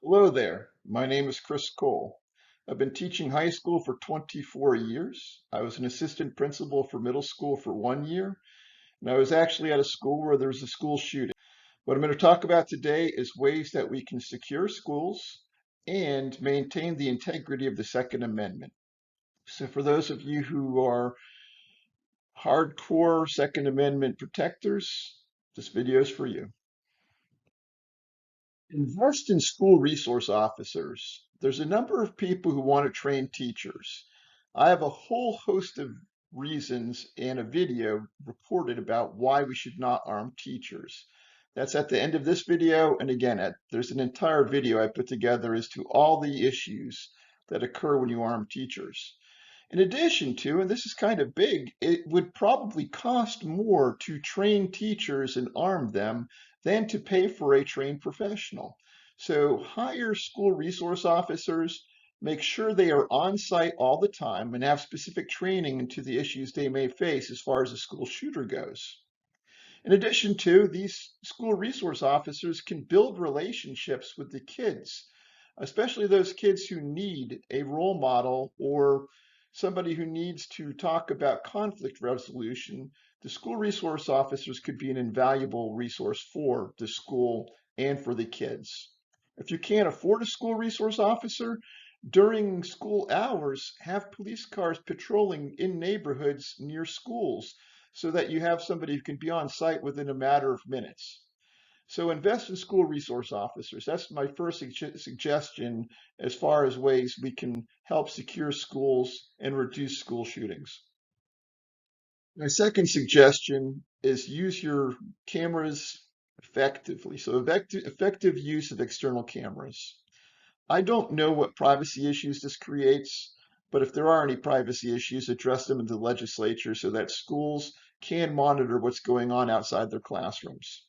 Hello there. My name is Kris Cole. I've been teaching high school for 24 years. I was an assistant principal for middle school for 1 year, and I was actually at a school where there was a school shooting. What I'm going to talk about today is ways that we can secure schools and maintain the integrity of the Second Amendment. So for those of you who are hardcore Second Amendment protectors, this video is for you. Invest in school resource officers. There's a number of people who want to train teachers. I have a whole host of reasons and a video reported about why we should not arm teachers. That's at the end of this video. And again, there's an entire video I put together as to all the issues that occur when you arm teachers. In addition to, and this is kind of big, it would probably cost more to train teachers and arm them than to pay for a trained professional. So hire school resource officers, make sure they are on site all the time and have specific training into the issues they may face as far as a school shooter goes. In addition to, these school resource officers can build relationships with the kids, especially those kids who need a role model or somebody who needs to talk about conflict resolution. The school resource officers could be an invaluable resource for the school and for the kids. If you can't afford a school resource officer, during school hours, have police cars patrolling in neighborhoods near schools so that you have somebody who can be on site within a matter of minutes. So invest in school resource officers. That's my first suggestion as far as ways we can help secure schools and reduce school shootings. My second suggestion is use your cameras effectively. So effective use of external cameras. I don't know what privacy issues this creates, but if there are any privacy issues, address them in the legislature so that schools can monitor what's going on outside their classrooms.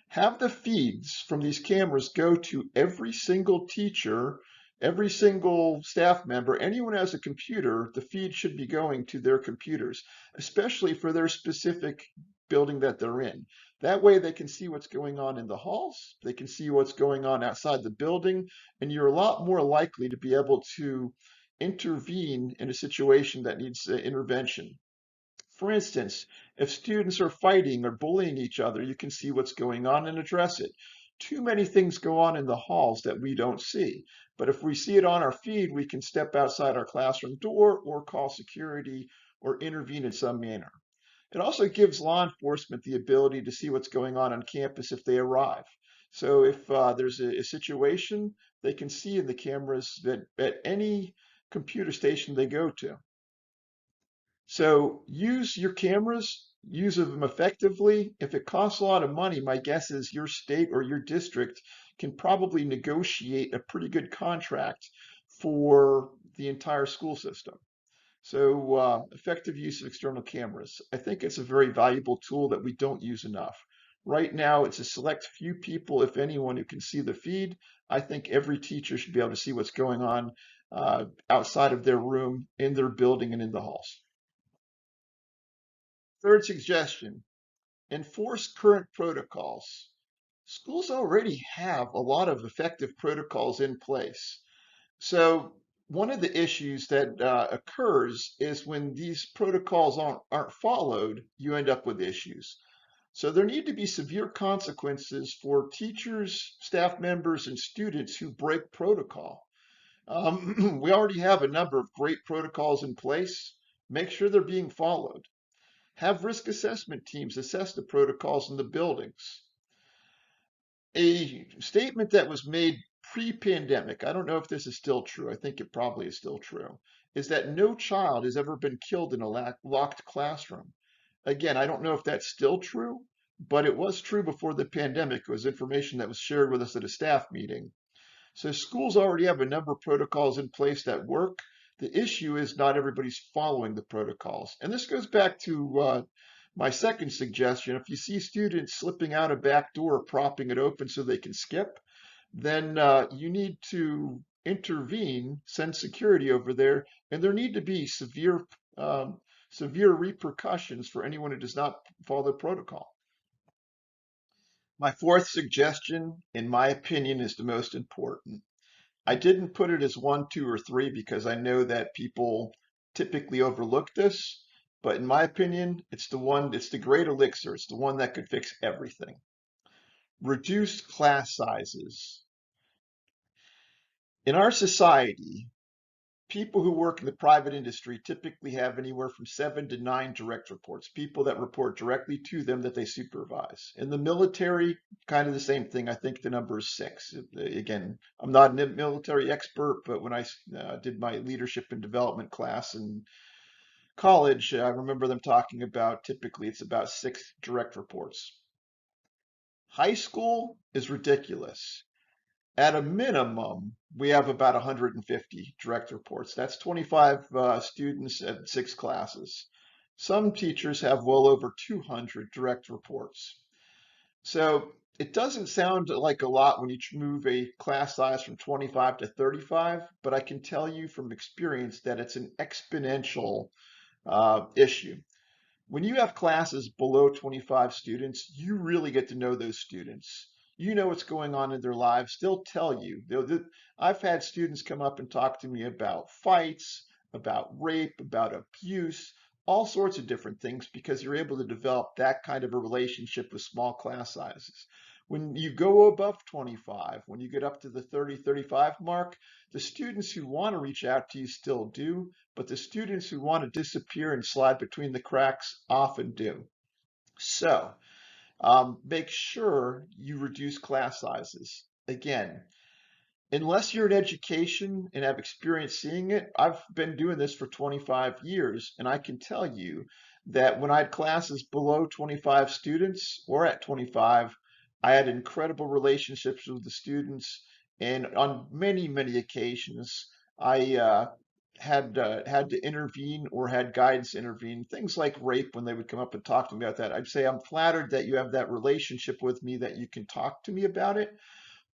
Have the feeds from these cameras go to every single teacher, every single staff member, anyone who has a computer, the feed should be going to their computers, especially for their specific building that they're in. That way they can see what's going on in the halls, they can see what's going on outside the building, and you're a lot more likely to be able to intervene in a situation that needs intervention. For instance, if students are fighting or bullying each other, you can see what's going on and address it. Too many things go on in the halls that we don't see. But if we see it on our feed, we can step outside our classroom door or call security or intervene in some manner. It also gives law enforcement the ability to see what's going on campus if they arrive. So if there's a situation, they can see in the cameras that at any computer station they go to. So use your cameras, use them effectively. If it costs a lot of money, my guess is your state or your district can probably negotiate a pretty good contract for the entire school system. So effective use of external cameras. I think it's a very valuable tool that we don't use enough. Right now, it's a select few people, if anyone, who can see the feed. I think every teacher should be able to see what's going on outside of their room, in their building, and in the halls. Third suggestion, enforce current protocols. Schools already have a lot of effective protocols in place. So one of the issues that occurs is when these protocols aren't followed, you end up with issues. So there need to be severe consequences for teachers, staff members, and students who break protocol. We already have a number of great protocols in place. Make sure they're being followed. Have risk assessment teams assess the protocols in the buildings. A statement that was made pre-pandemic, I don't know if this is still true, I think it probably is still true, is that no child has ever been killed in a locked classroom. Again, I don't know if that's still true, but it was true before the pandemic. It was information that was shared with us at a staff meeting. So schools already have a number of protocols in place that work. The issue is not everybody's following the protocols. And this goes back to my second suggestion. If you see students slipping out a back door, propping it open so they can skip, then you need to intervene, send security over there, and there need to be severe repercussions for anyone who does not follow the protocol. My fourth suggestion, in my opinion, is the most important. I didn't put it as one, two, or three because I know that people typically overlook this, but in my opinion, it's the great elixir. It's the one that could fix everything. Reduce class sizes. In our society, people who work in the private industry typically have anywhere from 7 to 9 direct reports, people that report directly to them that they supervise. In the military, kind of the same thing. I think the number is 6. Again, I'm not a military expert, but when I did my leadership and development class in college, I remember them talking about typically it's about 6 direct reports. High school is ridiculous. At a minimum, we have about 150 direct reports. That's 25 students at 6 classes. Some teachers have well over 200 direct reports. So it doesn't sound like a lot when you move a class size from 25 to 35, but I can tell you from experience that it's an exponential issue. When you have classes below 25 students, you really get to know those students. You know what's going on in their lives. They'll tell you. I've had students come up and talk to me about fights, about rape, about abuse, all sorts of different things because you're able to develop that kind of a relationship with small class sizes. When you go above 25, when you get up to the 30, 35 mark, the students who want to reach out to you still do, but the students who want to disappear and slide between the cracks often do. So make sure you reduce class sizes. Again, unless you're in education and have experience seeing it, I've been doing this for 25 years, and I can tell you that when I had classes below 25 students or at 25, I had incredible relationships with the students, and on many, many occasions, I had to intervene or had guidance intervene. Things like rape, when they would come up and talk to me about that, I'd say, I'm flattered that you have that relationship with me, that you can talk to me about it,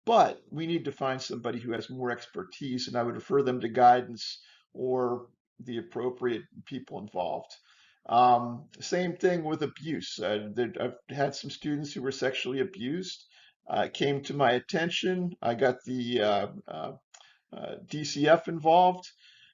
but we need to find somebody who has more expertise, and I would refer them to guidance or the appropriate people involved. Same thing with abuse. I've had some students who were sexually abused. It came to my attention. I got the DCF involved.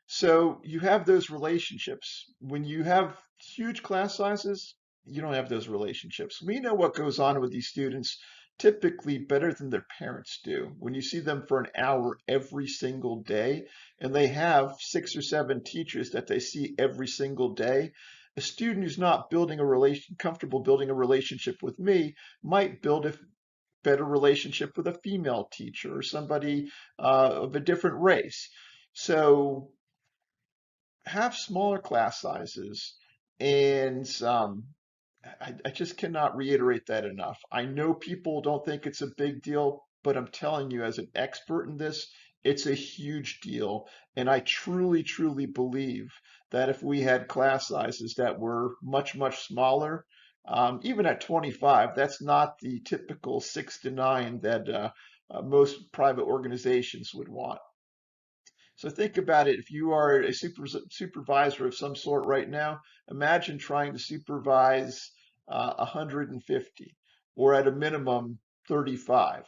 So you have those relationships. When you have huge class sizes, you don't have those relationships. We know what goes on with these students typically better than their parents do. When you see them for an hour every single day, and they have 6 or 7 teachers that they see every single day, a student who's not comfortable building a relationship with me might build a better relationship with a female teacher or somebody of a different race. So have smaller class sizes, and I just cannot reiterate that enough. I know people don't think it's a big deal, but I'm telling you, as an expert in this, it's a huge deal. And I truly, truly believe that if we had class sizes that were much, much smaller, even at 25, that's not the typical 6 to 9 that most private organizations would want. So think about it. If you are a supervisor of some sort right now, imagine trying to supervise 150 or at a minimum 35.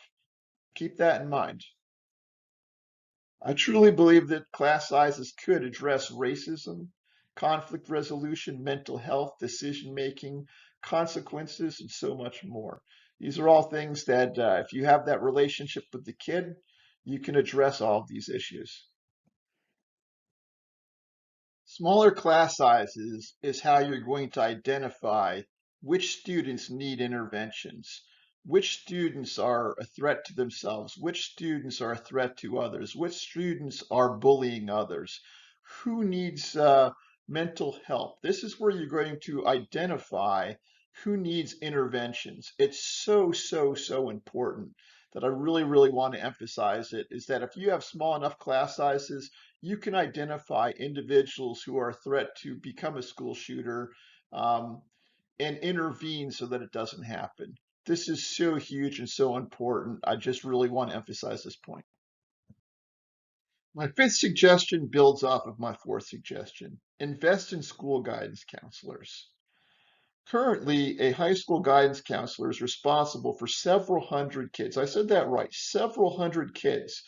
Keep that in mind. I truly believe that class sizes could address racism, conflict resolution, mental health, decision making, consequences, and so much more. These are all things that if you have that relationship with the kid, you can address all of these issues. Smaller class sizes is how you're going to identify which students need interventions, which students are a threat to themselves, which students are a threat to others, which students are bullying others, who needs mental help. This is where you're going to identify who needs interventions. It's so, so, so important that I really, really want to emphasize it, is that if you have small enough class sizes, you can identify individuals who are a threat to become a school shooter, um, and intervene so that it doesn't happen. This is so huge and so important. I just really want to emphasize this point. My fifth suggestion builds off of my fourth suggestion. Invest in school guidance counselors. Currently, a high school guidance counselor is responsible for several hundred kids. I said that right, several hundred kids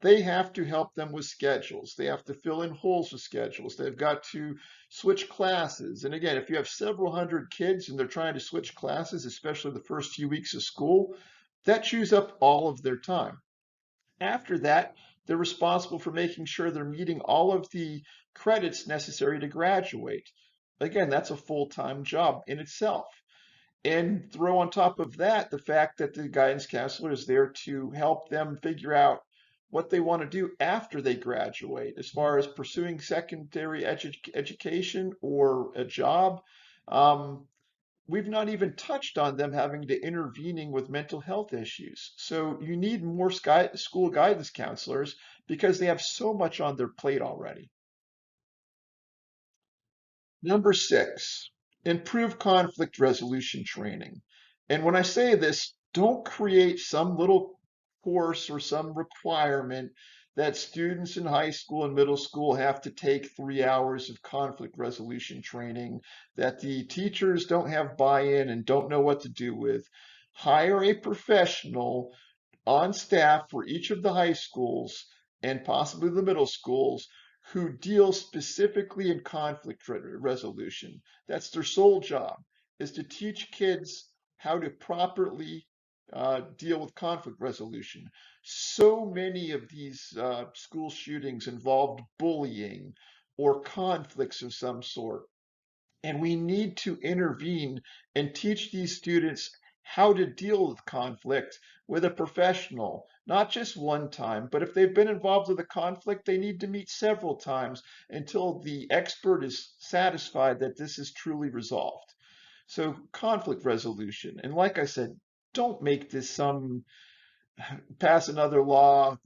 They have to help them with schedules. They have to fill in holes with schedules. They've got to switch classes. And again, if you have several hundred kids and they're trying to switch classes, especially the first few weeks of school, that chews up all of their time. After that, they're responsible for making sure they're meeting all of the credits necessary to graduate. Again, that's a full-time job in itself. And throw on top of that the fact that the guidance counselor is there to help them figure out what they want to do after they graduate, as far as pursuing secondary education or a job. Um, we've not even touched on them having to intervening with mental health issues. So you need more school guidance counselors because they have so much on their plate already. Number six, improve conflict resolution training. And when I say this, don't create some little course or some requirement that students in high school and middle school have to take 3 hours of conflict resolution training that the teachers don't have buy-in and don't know what to do with. Hire a professional on staff for each of the high schools and possibly the middle schools who deal specifically in conflict resolution. That's their sole job, is to teach kids how to properly deal with conflict resolution. So many of these school shootings involved bullying or conflicts of some sort. And we need to intervene and teach these students how to deal with conflict with a professional, not just one time, but if they've been involved with a conflict, they need to meet several times until the expert is satisfied that this is truly resolved. So conflict resolution. And like I said, don't make this some pass another law,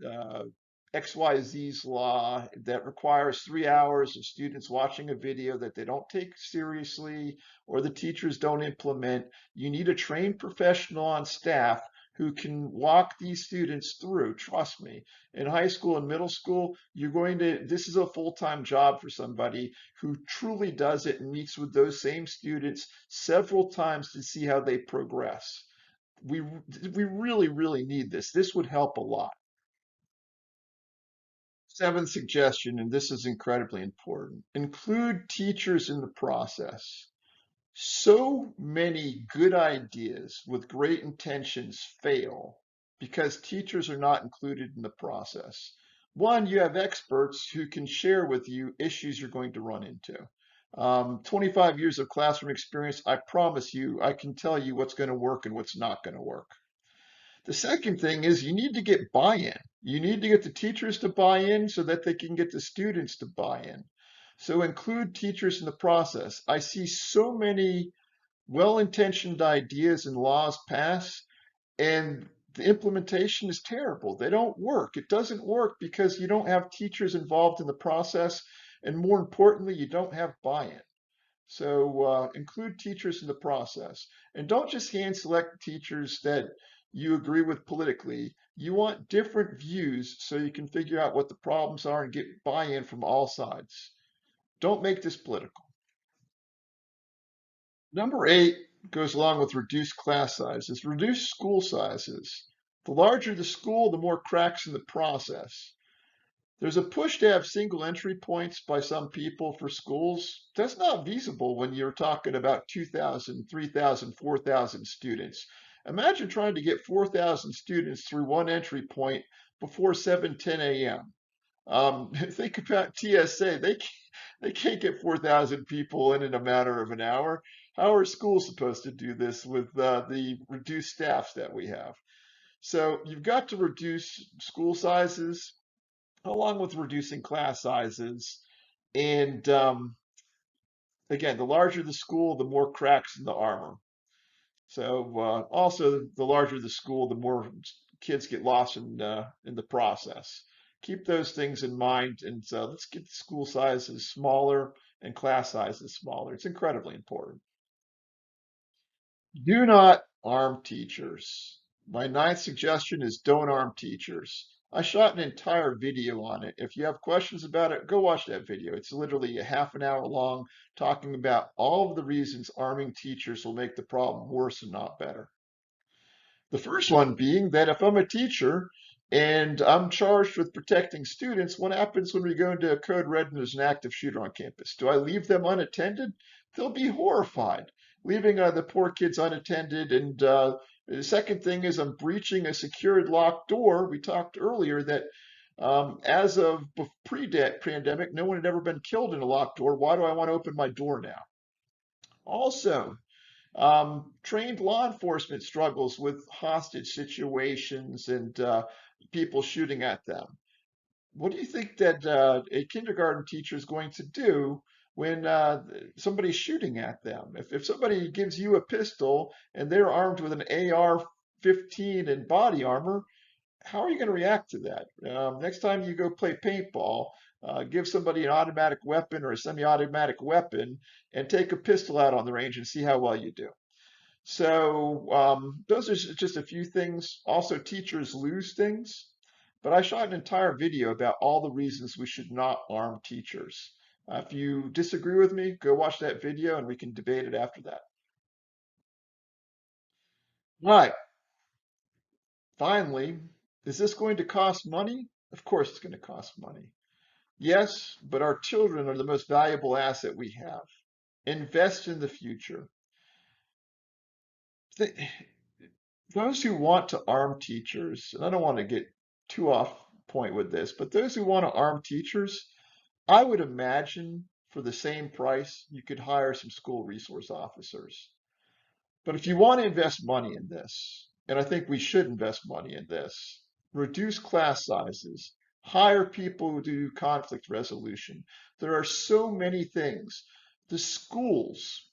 XYZ's law, that requires 3 hours of students watching a video that they don't take seriously or the teachers don't implement. You need a trained professional on staff who can walk these students through. Trust me, in high school and middle school, this is a full-time job for somebody who truly does it and meets with those same students several times to see how they progress. We really, really need this. This would help a lot. Seventh suggestion, and this is incredibly important, include teachers in the process. So many good ideas with great intentions fail because teachers are not included in the process. One, you have experts who can share with you issues you're going to run into. 25 years of classroom experience, I promise you, I can tell you what's going to work and what's not going to work. The second thing is you need to get buy-in. You need to get the teachers to buy in so that they can get the students to buy in. So include teachers in the process. I see so many well-intentioned ideas and laws pass, and the implementation is terrible. They don't work. It doesn't work because you don't have teachers involved in the process, and more importantly, you don't have buy-in. So include teachers in the process. And don't just hand select teachers that you agree with politically. You want different views so you can figure out what the problems are and get buy-in from all sides. Don't make this political. Number eight goes along with reduced class sizes, reduce school sizes. The larger the school, the more cracks in the process. There's a push to have single entry points by some people for schools. That's not feasible when you're talking about 2,000, 3,000, 4,000 students. Imagine trying to get 4,000 students through one entry point before 7:10 a.m. Think about TSA. They can't get 4,000 people in a matter of an hour. How are schools supposed to do this with the reduced staffs that we have? So you've got to reduce school sizes along with reducing class sizes. And again, the larger the school, the more cracks in the armor. So also, the larger the school, the more kids get lost in the process. Keep those things in mind, and let's get the school sizes smaller and class sizes smaller. It's incredibly important. Do not arm teachers. My ninth suggestion is don't arm teachers. I shot an entire video on it. If you have questions about it, go watch that video. It's literally a half an hour long, talking about all of the reasons arming teachers will make the problem worse and not better. The first one being that if I'm a teacher and I'm charged with protecting students. What happens when we go into a code red and there's an active shooter on campus? Do I leave them unattended? They'll be horrified, leaving the poor kids unattended. And the second thing is I'm breaching a secured locked door. We talked earlier that as of pre-pandemic, no one had ever been killed in a locked door. Why do I want to open my door now? Also, trained law enforcement struggles with hostage situations and people shooting at them. What do you think that a kindergarten teacher is going to do when somebody's shooting at them? If somebody gives you a pistol and they're armed with an AR-15 and body armor, how are you going to react to that? Next time you go play paintball, give somebody an automatic weapon or a semi-automatic weapon and take a pistol out on the range and see how well you do. So those are just a few things. Also, teachers lose things. But I shot an entire video about all the reasons we should not arm teachers. If you disagree with me, go watch that video and we can debate it after that. All right, finally, is this going to cost money? Of course it's going to cost money. Yes, but our children are the most valuable asset we have. Invest in the future. Th- Those who want to arm teachers, and I don't want to get too off point with this, but those who want to arm teachers, I would imagine for the same price, you could hire some school resource officers. But if you want to invest money in this, and I think we should invest money in this, reduce class sizes, hire people who do conflict resolution. There are so many things. The schools,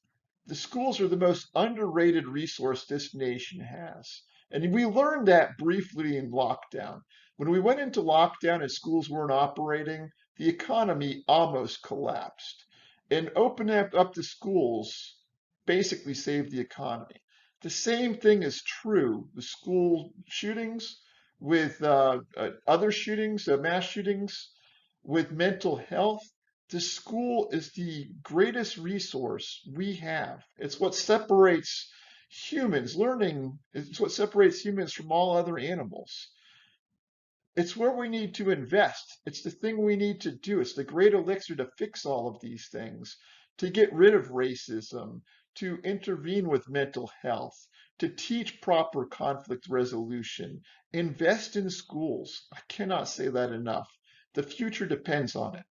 the schools are the most underrated resource this nation has. And we learned that briefly in lockdown. When we went into lockdown and schools weren't operating, the economy almost collapsed. And opening up the schools basically saved the economy. The same thing is true with school shootings, with other shootings, mass shootings, with mental health. The school is the greatest resource we have. It's what separates humans, learning, it's what separates humans from all other animals. It's where we need to invest. It's the thing we need to do. It's the great elixir to fix all of these things, to get rid of racism, to intervene with mental health, to teach proper conflict resolution. Invest in schools. I cannot say that enough. The future depends on it.